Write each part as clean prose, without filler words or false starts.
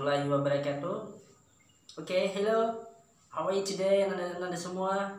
warahmatullahi wabarakatuh. Oke, hello. How are you today, nanda semua?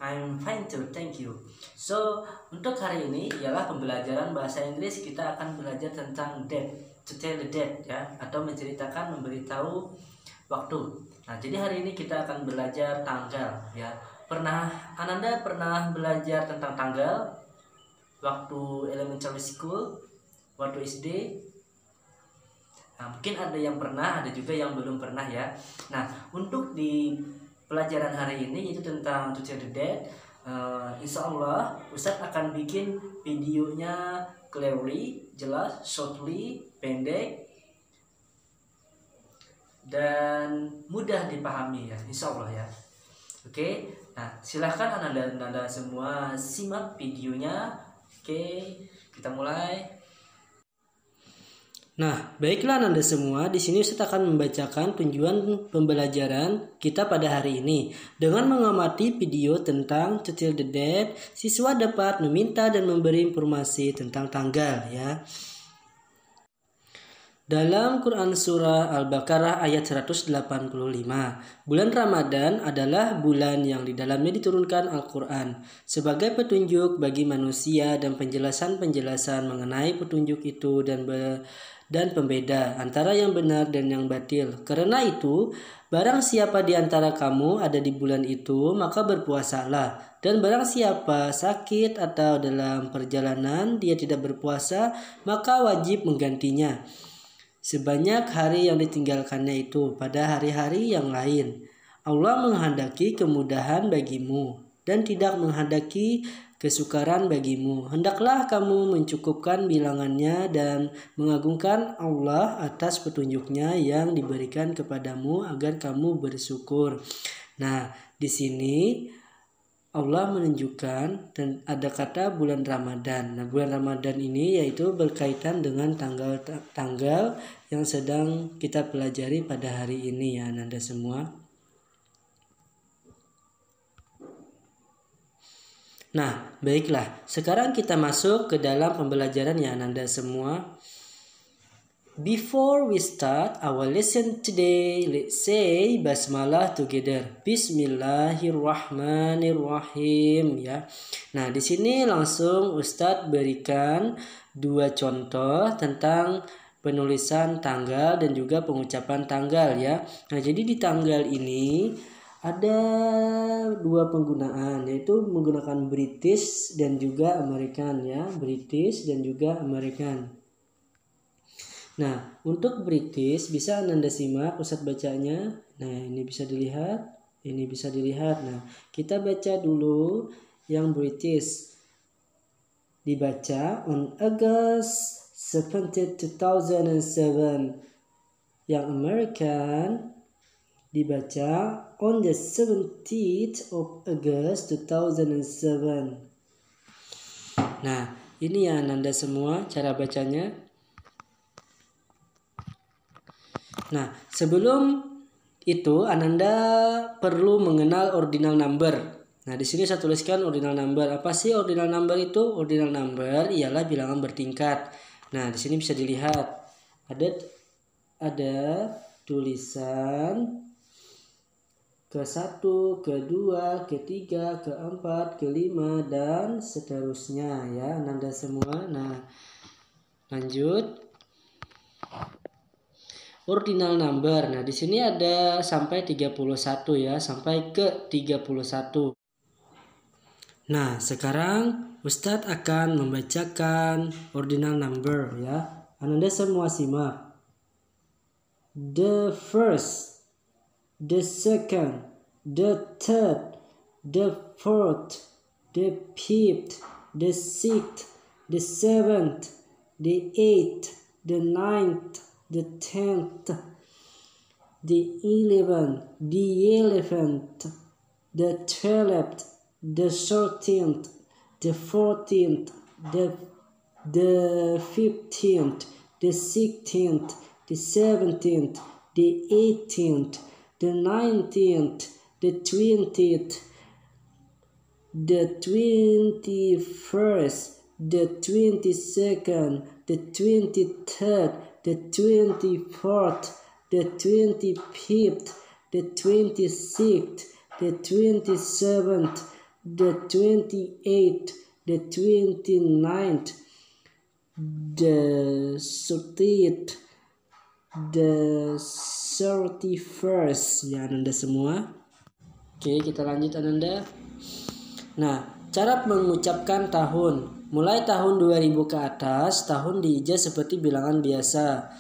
I'm fine too, thank you. So, untuk hari ini ialah pembelajaran bahasa Inggris. Kita akan belajar tentang date, to tell the date ya, atau menceritakan, memberitahu waktu. Nah, jadi hari ini kita akan belajar tanggal ya. Ananda pernah belajar tentang tanggal waktu elementary school, waktu SD? Nah, mungkin ada yang pernah, ada juga yang belum pernah ya. Nah, untuk di pelajaran hari ini yaitu tentang to tell the date, insya Allah Ustadz akan bikin videonya clearly, jelas, shortly, pendek, dan mudah dipahami ya, insya Allah ya. Oke, nah silahkan Ananda semua simak videonya. Oke, kita mulai. Nah, baiklah Anda semua, di sini Ustaz akan membacakan tujuan pembelajaran kita pada hari ini. Dengan mengamati video tentang to tell the date, siswa dapat meminta dan memberi informasi tentang tanggal ya. Dalam Quran Surah Al-Baqarah ayat 185, bulan Ramadan adalah bulan yang di dalamnya diturunkan Al-Quran sebagai petunjuk bagi manusia dan penjelasan-penjelasan mengenai petunjuk itu dan pembeda antara yang benar dan yang batil. Karena itu, barang siapa di antara kamu ada di bulan itu, maka berpuasalah. Dan barang siapa sakit atau dalam perjalanan dia tidak berpuasa, maka wajib menggantinya sebanyak hari yang ditinggalkannya itu pada hari-hari yang lain. Allah menghendaki kemudahan bagimu dan tidak menghendaki kesukaran bagimu. Hendaklah kamu mencukupkan bilangannya dan mengagungkan Allah atas petunjuknya yang diberikan kepadamu agar kamu bersyukur. Nah, di sini Allah menunjukkan dan ada kata bulan Ramadan. Nah, bulan Ramadan ini yaitu berkaitan dengan tanggal yang sedang kita pelajari pada hari ini ya Anda semua. Nah, baiklah. Sekarang kita masuk ke dalam pembelajaran ya Anda semua. Before we start our lesson today, let's say basmalah together. Bismillahirrahmanirrahim ya. Nah, di sini langsung Ustadz berikan dua contoh tentang penulisan tanggal dan juga pengucapan tanggal ya. Nah, jadi di tanggal ini ada dua penggunaan, yaitu menggunakan British dan juga American ya. British dan juga American. Nah, untuk British bisa Anda simak Ustadz bacanya. Nah, ini bisa dilihat, ini bisa dilihat. Nah, kita baca dulu yang British. Dibaca on August 17, 2007. Yang American dibaca on the 17th of August 2007. Nah, ini ya Anda semua cara bacanya. Nah, sebelum itu Ananda perlu mengenal ordinal number. Nah, di sini saya tuliskan ordinal number. Apa sih ordinal number itu? Ordinal number ialah bilangan bertingkat. Nah, di sini bisa dilihat ada tulisan ke-1, ke-2, ke-3, ke-4, ke-5 dan seterusnya ya Ananda semua. Nah, lanjut. Ordinal number. Nah, di sini ada sampai 31 ya, sampai ke 31. Nah, sekarang Ustadz akan membacakan ordinal number ya. Anda semua simak. The first, the second, the third, the fourth, the fifth, the sixth, the seventh, the eighth, the ninth, the 10th, the 11th, the 12th, the 13th, the 14th, the 15th, the 16th, the 17th, the 18th, the 19th, the 20th, the 21st, the 22nd, the 23rd, the 24th, the 25th, the 26th, the 27th, the 28th, the 29th, the 30th, the 31st. Ya Ananda semua. Oke, kita lanjut Ananda. Nah, cara mengucapkan tahun. Mulai tahun 2000 ke atas, tahun diijaz seperti bilangan biasa.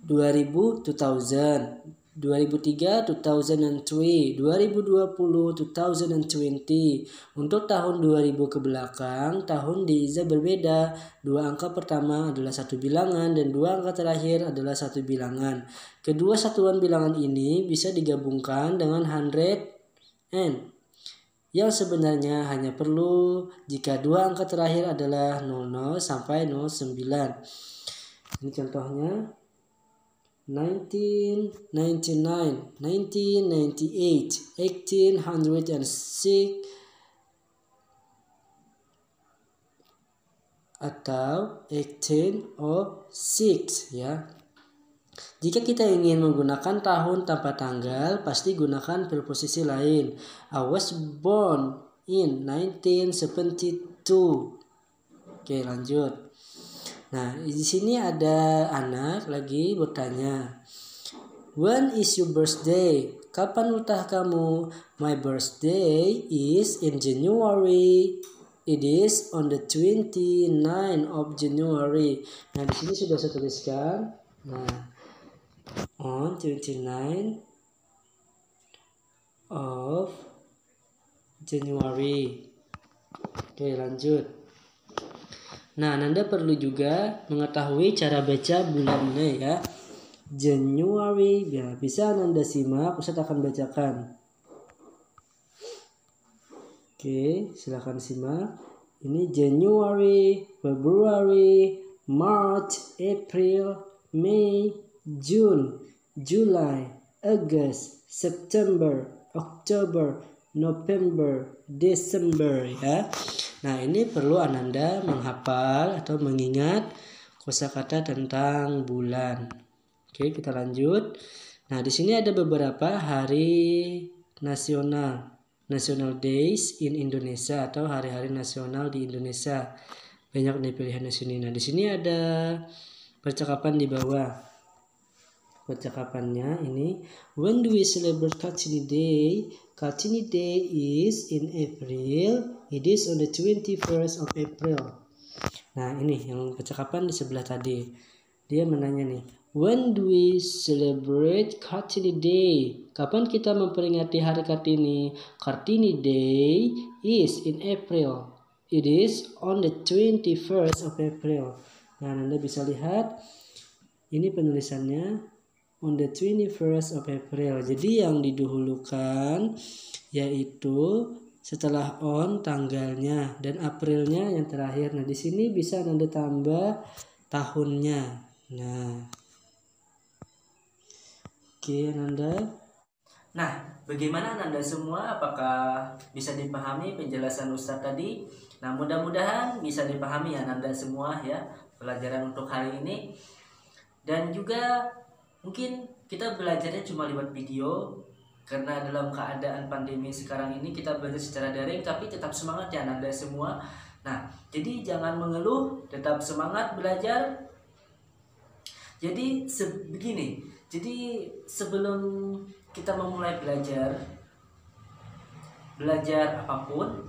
2000, 2000. 2003, 2003. 2020, 2020. Untuk tahun 2000 ke belakang, tahun diijaz berbeda. Dua angka pertama adalah satu bilangan dan dua angka terakhir adalah satu bilangan. Kedua satuan bilangan ini bisa digabungkan dengan 100 yang sebenarnya hanya perlu jika dua angka terakhir adalah 00 sampai 09. Ini contohnya 1999, 1998, 1806 atau 1806 ya. Jika kita ingin menggunakan tahun tanpa tanggal, pasti gunakan preposisi lain. I was born in 1972. Oke, lanjut. Nah, di sini ada anak lagi bertanya, when is your birthday? Kapan ultah kamu? My birthday is in January. It is on the 29th of January. Nah, di sini sudah saya tuliskan. Nah, on 29 of January. Oke, lanjut. Nah, Nanda perlu juga mengetahui cara baca bulannya ya. January, ya, bisa Nanda simak, Ustaz akan bacakan. Oke, silakan simak. Ini January, February, March, April, May, June, July, August, September, October, November, December ya. Nah, ini perlu Ananda menghafal atau mengingat kosakata tentang bulan. Oke, kita lanjut. Nah, di sini ada beberapa hari nasional, national days in Indonesia atau hari-hari nasional di Indonesia. Banyak nih pilihan di sini. Nah, di sini ada percakapan di bawah. Percakapannya ini, when do we celebrate Kartini Day? Kartini Day is in April. It is on the 21st of April. Nah, ini yang percakapan di sebelah tadi. Dia menanya nih, when do we celebrate Kartini Day? Kapan kita memperingati hari Kartini? Kartini Day is in April. It is on the 21st of April. Nah, Anda bisa lihat ini penulisannya on the 21st of April. Jadi yang didahulukan yaitu setelah on tanggalnya dan Aprilnya yang terakhir. Nah, di sini bisa Anda tambah tahunnya. Nah. Oke, Anda. Nah, bagaimana Anda semua? Apakah bisa dipahami penjelasan Ustadz tadi? Nah, mudah-mudahan bisa dipahami ya Anda semua ya pelajaran untuk hari ini. Dan juga mungkin kita belajarnya cuma lewat video karena dalam keadaan pandemi sekarang ini kita belajar secara daring, tapi tetap semangat ya Anda semua. Nah, jadi jangan mengeluh, tetap semangat belajar. Jadi begini, jadi sebelum kita memulai belajar apapun,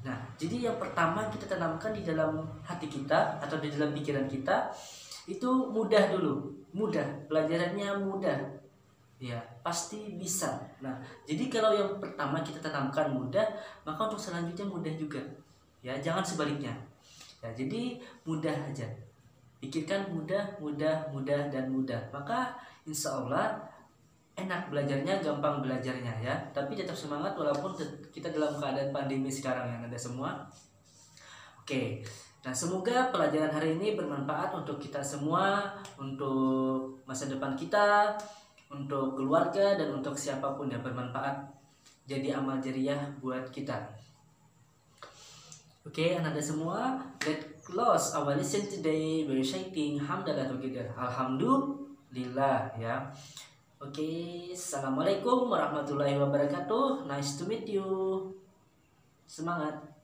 nah jadi yang pertama kita tanamkan di dalam hati kita atau di dalam pikiran kita itu mudah dulu. Mudah, pelajarannya mudah ya, pasti bisa. Nah, jadi kalau yang pertama kita tanamkan mudah, maka untuk selanjutnya mudah juga ya, jangan sebaliknya ya. Jadi mudah aja, pikirkan mudah, dan mudah, maka insya Allah enak belajarnya, gampang belajarnya ya. Tapi tetap semangat walaupun kita dalam keadaan pandemi sekarang yang ada semua. Oke. Nah, semoga pelajaran hari ini bermanfaat untuk kita semua, untuk masa depan kita, untuk keluarga, dan untuk siapapun yang bermanfaat. Jadi amal jariah buat kita. Oke, anak-anak semua, let's close our lesson today by reciting hamdalah together. Alhamdulillah ya. Oke, assalamualaikum warahmatullahi wabarakatuh. Nice to meet you. Semangat.